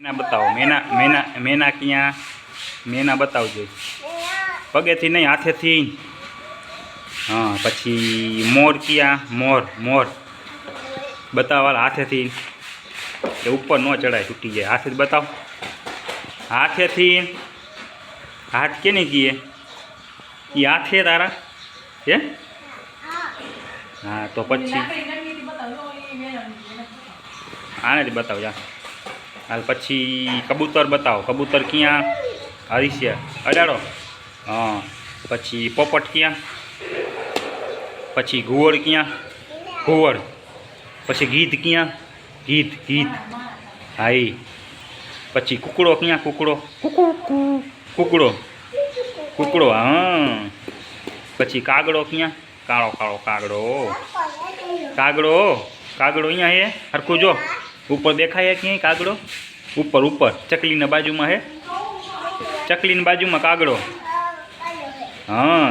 મેના બતાવો મેના મેના મેના ક્યાં મેના બતાવજો પગેથી નહીં હાથેથી हाँ पछी मोर किया मोर मोर बताओ हाथे ऊपर न चढ़ाए टूटी जाए हाथे बताओ हाथे थी हाथ के नहीं किए ये हाथे तारा ये हाँ तो पछी आने बताओ जा हाल पछी कबूतर बताओ कबूतर क्या हरीश्य अडाड़ो हाँ पछी पोपट क्या पछी घुवड़ क्या घुवड़ पछी गीध क्या गीध गीध हाई पछी कुकड़ो क्या कुकड़ो कुकड़ो कुकड़ो हाँ पछी कागड़ो क्या काड़ो काड़ो कागड़ो कागड़ो कागड़ो अँ है हरखू जो ऊपर देखा है क्या कागड़ो ऊपर ऊपर चकली ने बाजू में है चकली ने बाजू में कागड़ो हाँ